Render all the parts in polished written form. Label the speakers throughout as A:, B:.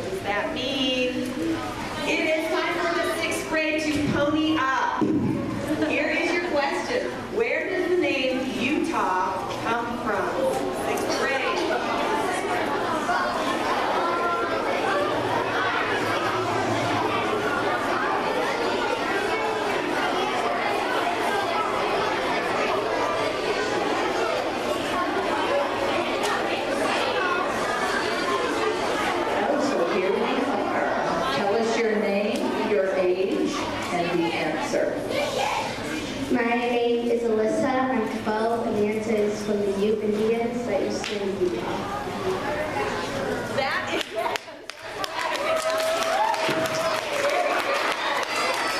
A: What does that mean? It is time for the 6th grade to pony up. Here is your question. Where does the name Utah come from? 6th grade.
B: My name is Alyssa. I'm 12, and the answer is from the Ute Indians that used to live in Utah.
A: That is yes.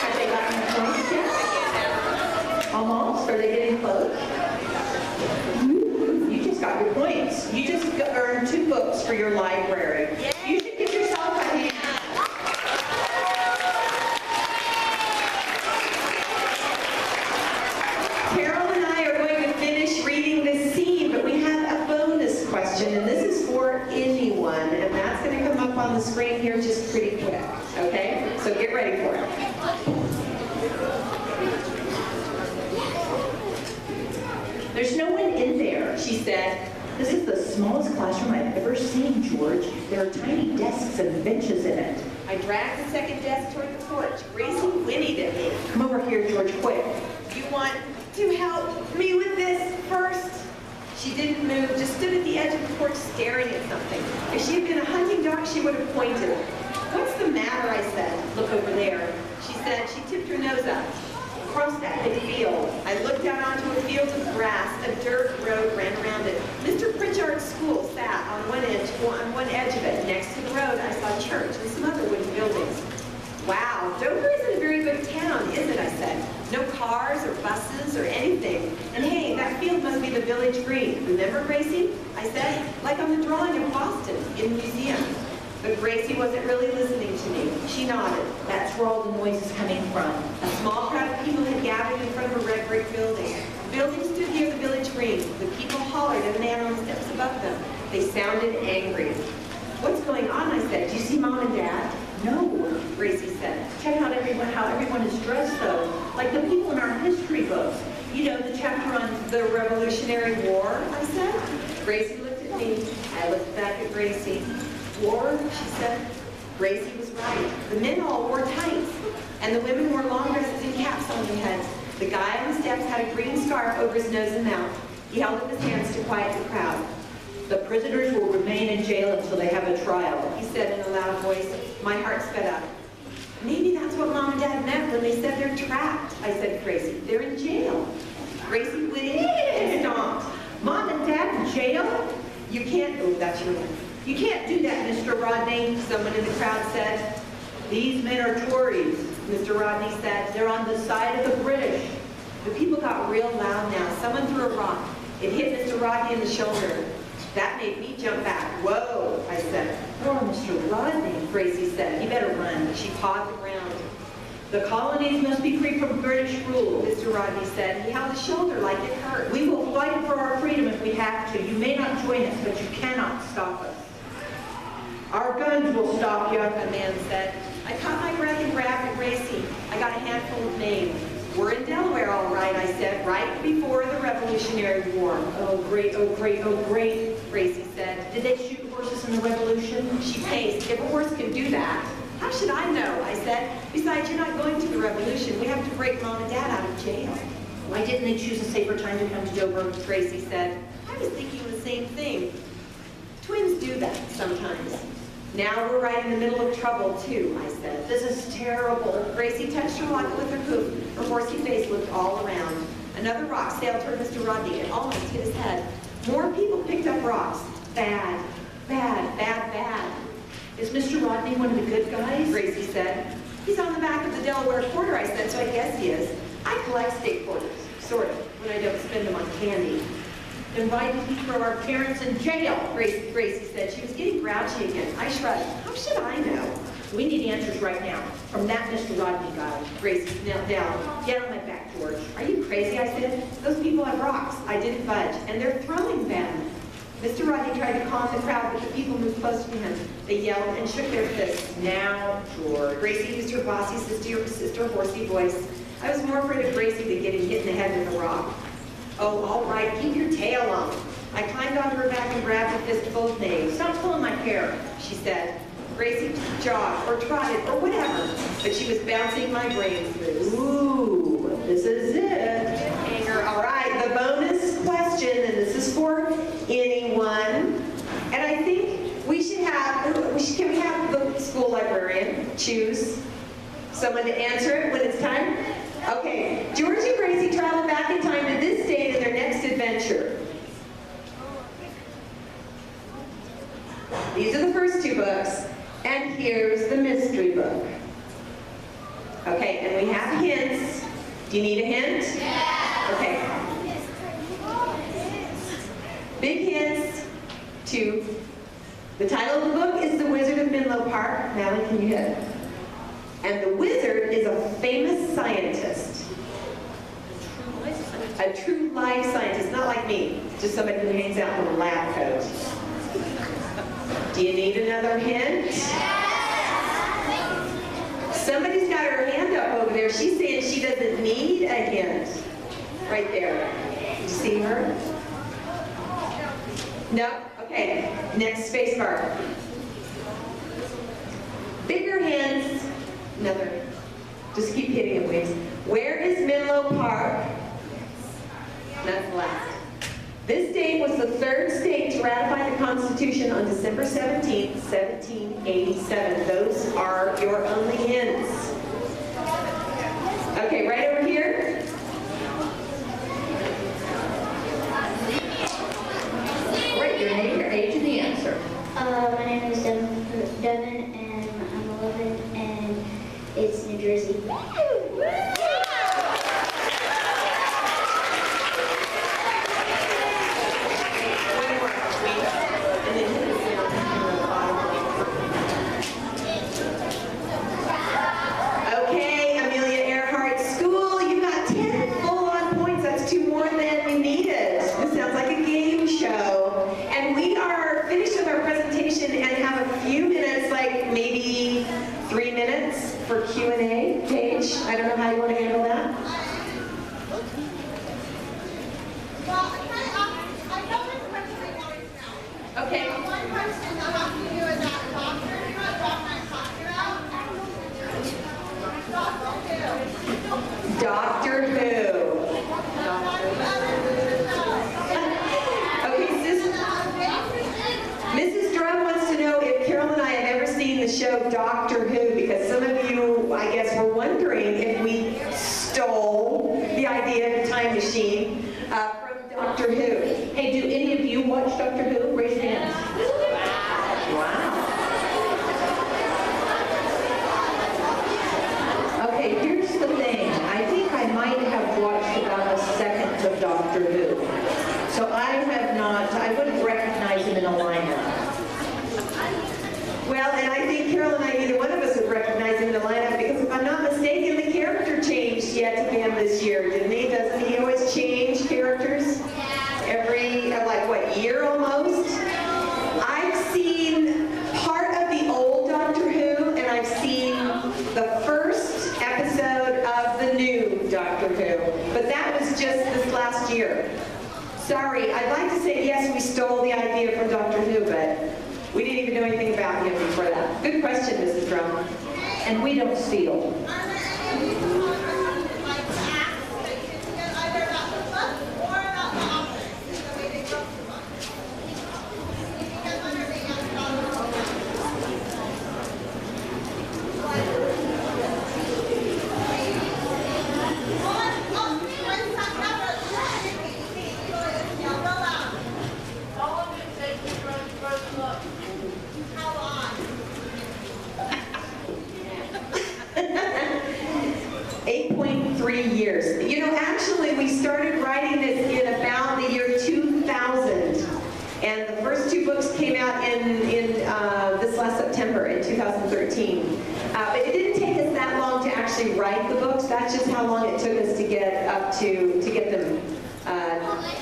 C: Have they gotten the points yet? Almost? Are they getting close? You just got your points. You just earned 2 books for your library. You should give yourself a hand.
A: Question, and this is for anyone, and that's going to come up on the screen here just pretty quick, okay? So get ready for it.
C: There's no one in there, she said. This is the smallest classroom I've ever seen, George. There are tiny desks and benches in it.
A: I dragged the second desk toward the porch. Gracie whinnied at me.
C: Come over here, George, quick.
A: You want to help me with this first? She didn't move, just stood at the edge of the porch staring at something. If she had been a hunting dog, she would have pointed. What's the matter, I said. Look over there. She said. She tipped her nose up. Across that big field. I looked down onto a field of grass. A dirt road ran around it. Mr. Pritchard's school sat on one edge of it. Next to the road, I saw a church and some other wooden buildings. Wow, Dover isn't a very big town, is it, I said. No cars or buses or anything. And hey, that field must be the village green. Remember, Gracie? I said, like on the drawing of Boston in the museum. But Gracie wasn't really listening to me. She nodded.
C: That's where all the noise is coming from.
A: A small crowd of people had gathered in front of a red brick building. The building stood near the village green. The people hollered at a man on the steps above them. They sounded angry. What's going on, I said. Do you see Mom and Dad?
C: No,
A: Gracie said.
C: Check out how everyone is dressed, though. Like the people in our history books. You know, the chapter on
A: The Revolutionary War, I said. Gracie looked at me. I looked back at Gracie. War, she said. Gracie was right. The men all wore tights, and the women wore long dresses and caps on their heads. The guy on the steps had a green scarf over his nose and mouth. He held up his hands to quiet the crowd.
C: The prisoners will remain in jail until they have a trial,
A: He said in a loud voice. My heart sped up. Maybe that's what Mom and Dad meant when they said they're trapped, I said to Gracie. They're in jail. Gracie whinnied and stomped.
C: Mom and Dad in jail?
A: You can't, oh, that's your one.
C: You can't do that, Mr. Rodney.
A: Someone in the crowd said.
C: These men are Tories.
A: Mr. Rodney said.
C: They're on the side of the British.
A: The people got real loud now. Someone threw a rock. It hit Mr. Rodney in the shoulder. That made me jump back. Whoa, I said.
C: Oh, Mr. Rodney,
A: Gracie said. You better run. She pawed the ground.
C: the colonies must be free from British rule.
A: Mr. Rodney said. He held his shoulder like it hurt.
C: We will fight for our freedom if we have to. You may not join us, but you cannot stop us. Our guns will stop you,
A: The man said. I caught my breath and grabbed at Gracie. I got a handful of names. We're in Delaware, all right, I said, right before the Revolutionary War.
C: Oh, great, oh, great, oh, great.
A: Gracie said.
C: Did they shoot horses in the Revolution?
A: She paced. If a horse can do that, how should I know? I said. Besides, you're not going to the Revolution. We have to break Mom and Dad out of jail.
C: Why didn't they choose a safer time to come to Dover?
A: Gracie said. I was thinking the same thing. Twins do that sometimes. Now we're right in the middle of trouble, too, I said.
C: This is terrible.
A: Gracie touched her locket with her hoof. Her horsey face looked all around. Another rock sailed toward Mr. Rodney and almost hit his head. More people picked up rocks. Bad, bad, bad, bad.
C: Is Mr. Rodney one of the good guys?
A: Gracie said. He's on the back of the Delaware quarter, I said, so I guess he is. I collect state quarters, sort of, when I don't spend them on candy.
C: Then why did he throw our parents in jail?
A: Gracie said. She was getting grouchy again. I shrugged. How should I know?
C: We need answers right now from that Mr. Rodney guy.
A: Gracie knelt down. Get on my back, George. Are you crazy? I said. Those people have rocks. I didn't budge. And they're throwing them. Mr. Rodney tried to calm the crowd, but the people moved close to him. They yelled and shook their fists.
C: Now, George.
A: Gracie used her bossy sister horsey voice. I was more afraid of Gracie than getting hit in the head with a rock. Oh, all right, keep your tail on. I climbed onto her back and grabbed her fistful of names.
C: Stop pulling my hair.
A: She said. Gracie jogged or trotted or whatever, but she was bouncing my brains loose.
C: Ooh, this is it.
A: Hanger. All right, the bonus question, and this is for anyone. And I think we should have, can we have the school librarian choose someone to answer it when it's time? Okay, George and Gracie traveled back in time to this date in their next adventure. These are the first two books, and here's the mystery book. Okay, and we have hints. Do you need a hint? Yeah. Okay. Big hints to the title of the book is The Wizard of Menlo Park. Natalie, can you hit? And the wizard is a famous scientist. A true life scientist, not like me, just somebody who hangs out in a lab coat. Do you need another hint? Somebody's got her hand up over there. She's saying she doesn't need a hint. Right there. Did you see her? No? Okay. Next space bar. Bigger hints. Another. Just keep hitting it, please. Where is Menlo Park? That's the last. This date was the third state to ratify the Constitution on December 17th, 1787. Those are your only hints. Okay, right over here.
C: Write your name, your age, and the answer.
B: My name is Devin, and I'm 11, and it's New Jersey.
A: Okay, Amelia Earhart School, you got 10 full-on points. That's 2 more than you needed. This sounds like a game show. And we are finished with our presentation and have a few minutes, like maybe 3 minutes for Q&A. Paige, I don't know how you want to handle that. Okay.
D: One question I'll have to do is that doctor, you know, doctor and doctor out.
A: Doctor Who. Okay, Mrs. Drum wants to know if Carol and I have ever seen the show Doctor Who, because some of you, I guess, were wondering if we stole the idea of a time machine from Doctor Who.
C: Hey, do any of you watch Doctor Who? Raise your hands. Wow. Okay, here's the thing. I think I might have watched about a second of Doctor Who. So I have not, I wouldn't recognize him in a lineup.
A: Well, and I think Carol and I, neither one of us would recognize him in the lineup, because if I'm not mistaken, the character changed yet again this year, didn't he? Doesn't he always change characters? Every, like, what, year almost? I've seen part of the old Doctor Who, and I've seen the first episode of the new Doctor Who, but that was just this last year. Sorry, I'd like to say yes, we stole the idea from Doctor Who, but we didn't even know anything about him before that. Good question, Mrs. Drum.
C: And we don't steal.
D: How long?
A: 8.3 years. You know, actually, we started writing this in about the year 2000. And the first 2 books came out in this last September, in 2013. But it didn't take us that long to actually write the books. That's just how long it took us to get up to get them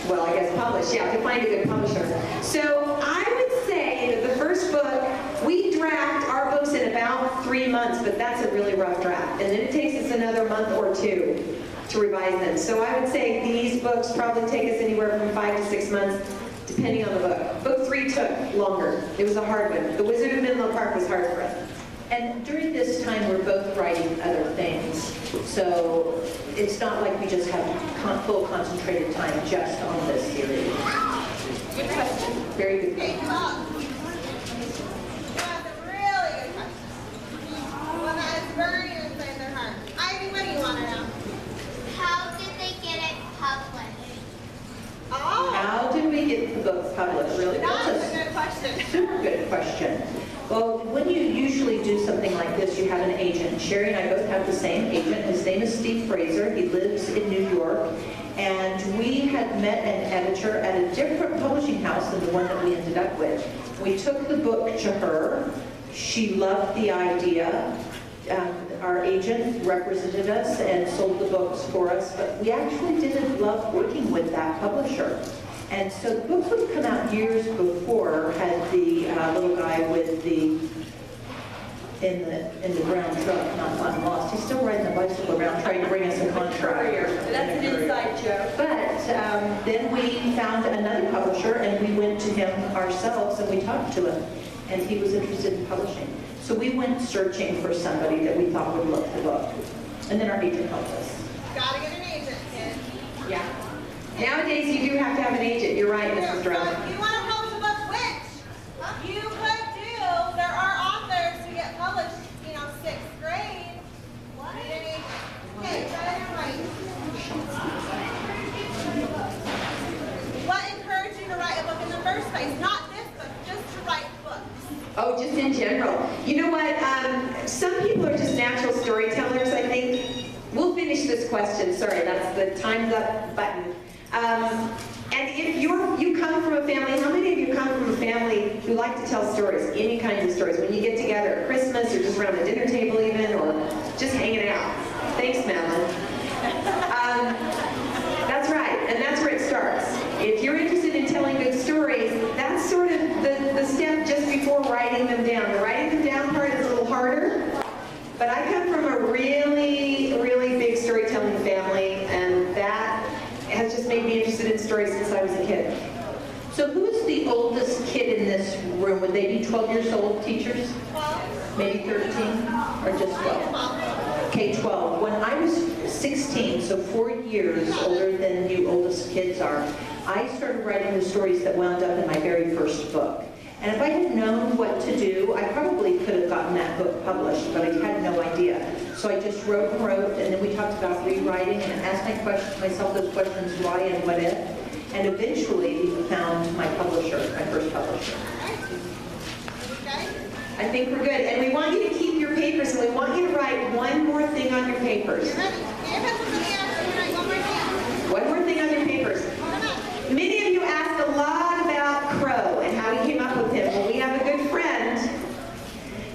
A: Well, I guess publish, yeah, to find a good publisher. So I would say that the first book, we draft our books in about 3 months, but that's a really rough draft. And then it takes us another month or 2 to revise them. So I would say these books probably take us anywhere from 5 to 6 months, depending on the book. Book 3 took longer. It was a hard one. The Wizard of Menlo Park was hard for us.
C: And during this time, we're both writing other things. So it's not like we just have full concentrated time just on this series.
A: Good question.
C: Very good.
D: Okay, well, that's a really good question. One that is burning inside their heart. Ivy, what do you want to know?
E: How did they get it published?
D: Oh,
C: How did we get the book published? Really?
D: that's
C: That's
D: a good question.
C: super good question. Well, when you usually do something like this, you have an agent. Cheri and I both have the same agent. His name is Steve Fraser. He lives in New York. And we had met an editor at a different publishing house than the one that we ended up with. We took the book to her. She loved the idea. Our agent represented us and sold the books for us, but we actually didn't love working with that publisher. And so the books would come out years before, had the little guy with the in the brown truck, not fun lost. He's still riding the bicycle around trying to bring us a contract.
A: That's an inside joke.
C: But then we found another publisher and we went to him ourselves and we talked to him. And he was interested in publishing. So we went searching for somebody that we thought would love the book. And then our agent helped us.
D: Gotta get an agent, kid.
A: Yeah. Nowadays, you do have to have an agent. You're right, Mrs.
D: So
A: Drum.
D: if you want to help the book which you could do, there are authors who get published, 6th grade. What? Need an agent. Okay, got it right. What encouraged you to write a book in the first place? Not this book, just to write books.
A: Oh, just in general. You know what? Some people are just natural storytellers, I think. We'll finish this question. Sorry, that's the time's up button. And if you come from a family, how many of you come from a family who like to tell stories, any kinds of stories, when you get together at Christmas or just around the dinner table even, or just hanging out? Thanks, Madeline. That's right, and that's where it starts. If you're interested in telling good stories, that's sort of the step just before writing them down. The writing them down part is a little harder, but I come from a really, really big storytelling family, and that has just made me interested in stories since I was a kid.
C: So who's the oldest kid in this room? Would they be 12 years old, teachers?
D: 12.
C: Maybe 13? Or just 12? Okay, 12. When I was 16, so 4 years older than you oldest kids are, I started writing the stories that wound up in my very first book. And if I had known what to do, I probably could have gotten that book published, but I had no idea. So I just wrote, and then we talked about rewriting and asked myself those questions, why and what if. And eventually we found my publisher, my first publisher.
D: Okay?
A: I think we're good. And we want you to keep your papers, and we want you to write one more thing on your papers.
D: You ready? Get your pencils in the air. We're gonna write one more thing.
A: One more thing on your papers. Many of you asked a lot about Crow and how he came up with him. Well, we have a good friend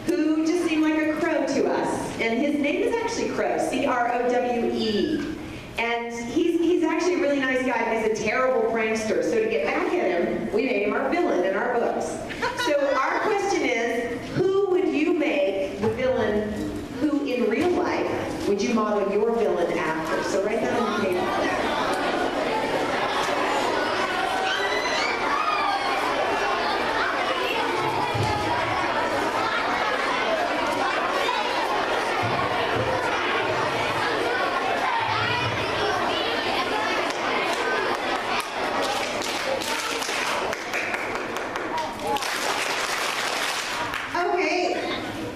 A: who just seemed like a crow to us. And his name is actually Crow, C-R-O-W-E. And he's actually a really nice guy, but he's a terrible prankster. So to get back at him, we made him our villain in our books. So our question is, who would you make the villain who in real life would you model your villain after? So write that on the paper.
D: Okay,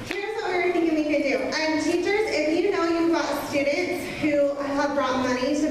D: here's what we were thinking we could do. Teachers, if you know you've got students who have brought money to